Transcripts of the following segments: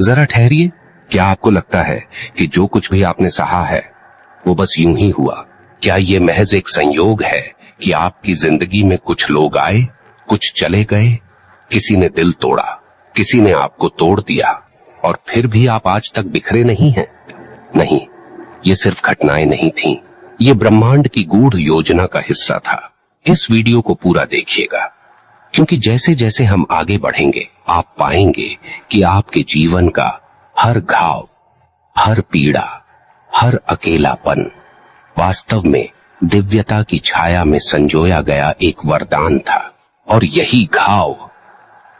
जरा ठहरिए, क्या आपको लगता है कि जो कुछ भी आपने सहा है वो बस यूं ही हुआ? क्या ये महज एक संयोग है कि आपकी जिंदगी में कुछ लोग आए, कुछ चले गए, किसी ने दिल तोड़ा, किसी ने आपको तोड़ दिया, और फिर भी आप आज तक बिखरे नहीं हैं? नहीं, ये सिर्फ घटनाएं नहीं थीं, ये ब्रह्मांड की गूढ़ योजना का हिस्सा था। इस वीडियो को पूरा देखिएगा, क्योंकि जैसे जैसे हम आगे बढ़ेंगे आप पाएंगे कि आपके जीवन का हर घाव, हर पीड़ा, हर अकेलापन वास्तव में दिव्यता की छाया में संजोया गया एक वरदान था। और यही घाव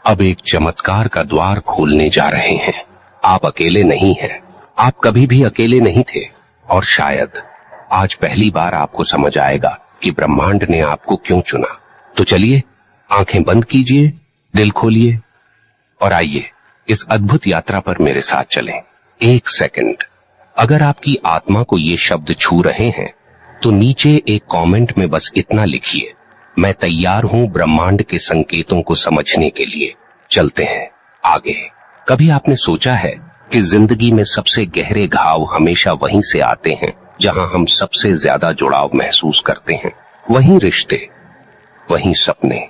अब एक चमत्कार का द्वार खोलने जा रहे हैं। आप अकेले नहीं हैं, आप कभी भी अकेले नहीं थे, और शायद आज पहली बार आपको समझ आएगा कि ब्रह्मांड ने आपको क्यों चुना। तो चलिए, आंखें बंद कीजिए, दिल खोलिए और आइए इस अद्भुत यात्रा पर मेरे साथ चलें। एक सेकंड, अगर आपकी आत्मा को ये शब्द छू रहे हैं तो नीचे एक कमेंट में बस इतना लिखिए, मैं तैयार हूं ब्रह्मांड के संकेतों को समझने के लिए। चलते हैं आगे। कभी आपने सोचा है कि जिंदगी में सबसे गहरे घाव हमेशा वहीं से आते हैं जहां हम सबसे ज्यादा जुड़ाव महसूस करते हैं? वहीं रिश्ते, वहीं सपने,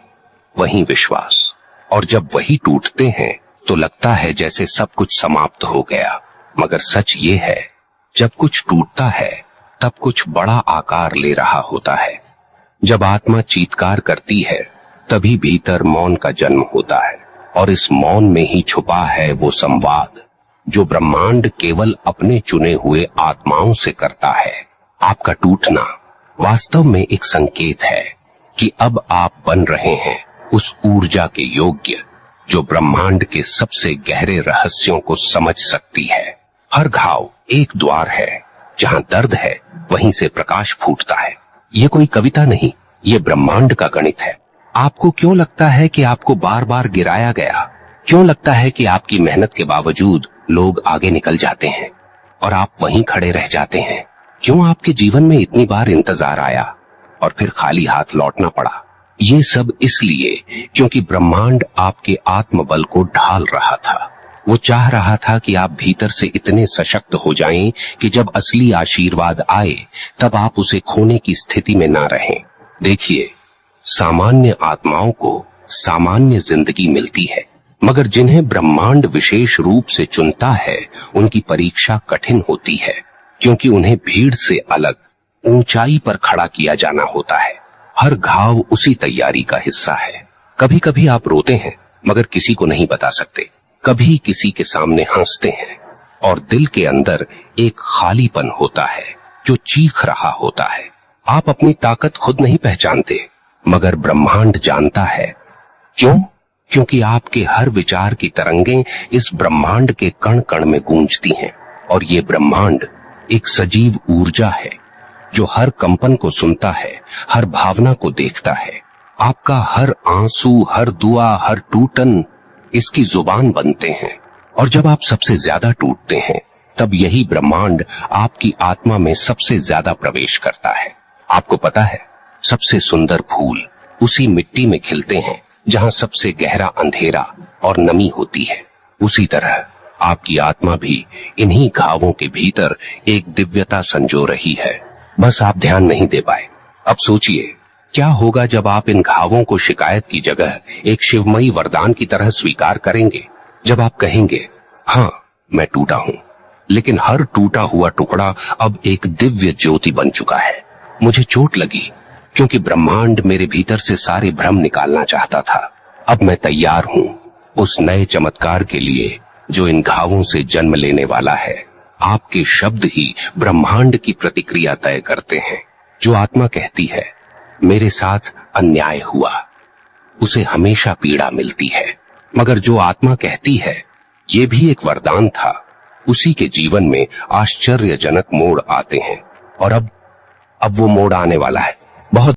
वहीं विश्वास। और जब वही टूटते हैं तो लगता है जैसे सब कुछ समाप्त हो गया। मगर सच ये है, जब कुछ टूटता है तब कुछ बड़ा आकार ले रहा होता है। जब आत्मा चीत्कार करती है तभी भीतर मौन का जन्म होता है, और इस मौन में ही छुपा है वो संवाद जो ब्रह्मांड केवल अपने चुने हुए आत्माओं से करता है। आपका टूटना वास्तव में एक संकेत है कि अब आप बन रहे हैं उस ऊर्जा के योग्य जो ब्रह्मांड के सबसे गहरे रहस्यों को समझ सकती है। हर घाव एक द्वार है, जहां दर्द है वहीं से प्रकाश फूटता है। ये कोई कविता नहीं, ये ब्रह्मांड का गणित है। आपको क्यों लगता है कि आपको बार बार गिराया गया? क्यों लगता है कि आपकी मेहनत के बावजूद लोग आगे निकल जाते हैं और आप वहीं खड़े रह जाते हैं? क्यों आपके जीवन में इतनी बार इंतजार आया और फिर खाली हाथ लौटना पड़ा? ये सब इसलिए क्योंकि ब्रह्मांड आपके आत्मबल को ढाल रहा था। वो चाह रहा था कि आप भीतर से इतने सशक्त हो जाएं कि जब असली आशीर्वाद आए तब आप उसे खोने की स्थिति में ना रहें। देखिए, सामान्य आत्माओं को सामान्य जिंदगी मिलती है, मगर जिन्हें ब्रह्मांड विशेष रूप से चुनता है उनकी परीक्षा कठिन होती है, क्योंकि उन्हें भीड़ से अलग ऊंचाई पर खड़ा किया जाना होता है। हर घाव उसी तैयारी का हिस्सा है। कभी कभी आप रोते हैं मगर किसी को नहीं बता सकते, कभी किसी के सामने हंसते हैं और दिल के अंदर एक खालीपन होता है जो चीख रहा होता है। आप अपनी ताकत खुद नहीं पहचानते, मगर ब्रह्मांड जानता है। क्यों? क्योंकि आपके हर विचार की तरंगें इस ब्रह्मांड के कण कण में गूंजती हैं, और ये ब्रह्मांड एक सजीव ऊर्जा है जो हर कंपन को सुनता है, हर भावना को देखता है। आपका हर आंसू, हर दुआ, हर टूटन इसकी जुबान बनते हैं। और जब आप सबसे ज्यादा टूटते हैं तब यही ब्रह्मांड आपकी आत्मा में सबसे ज्यादा प्रवेश करता है। आपको पता है, सबसे सुंदर फूल उसी मिट्टी में खिलते हैं जहां सबसे गहरा अंधेरा और नमी होती है। उसी तरह आपकी आत्मा भी इन्हीं घावों के भीतर एक दिव्यता संजो रही है, बस आप ध्यान नहीं दे पाए। अब सोचिए, क्या होगा जब आप इन घावों को शिकायत की जगह एक शिवमयी वरदान की तरह स्वीकार करेंगे? जब आप कहेंगे, हाँ मैं टूटा हूं, लेकिन हर टूटा हुआ टुकड़ा अब एक दिव्य ज्योति बन चुका है। मुझे चोट लगी क्योंकि ब्रह्मांड मेरे भीतर से सारे भ्रम निकालना चाहता था। अब मैं तैयार हूं उस नए चमत्कार के लिए जो इन घावों से जन्म लेने वाला है। आपके शब्द ही ब्रह्मांड की प्रतिक्रिया तय करते हैं। जो आत्मा कहती है मेरे साथ अन्याय हुआ, उसे हमेशा पीड़ा मिलती है, मगर जो आत्मा कहती है ये भी एक वरदान था, उसी के जीवन में आश्चर्यजनक मोड़ आते हैं। और अब वो मोड़ आने वाला है।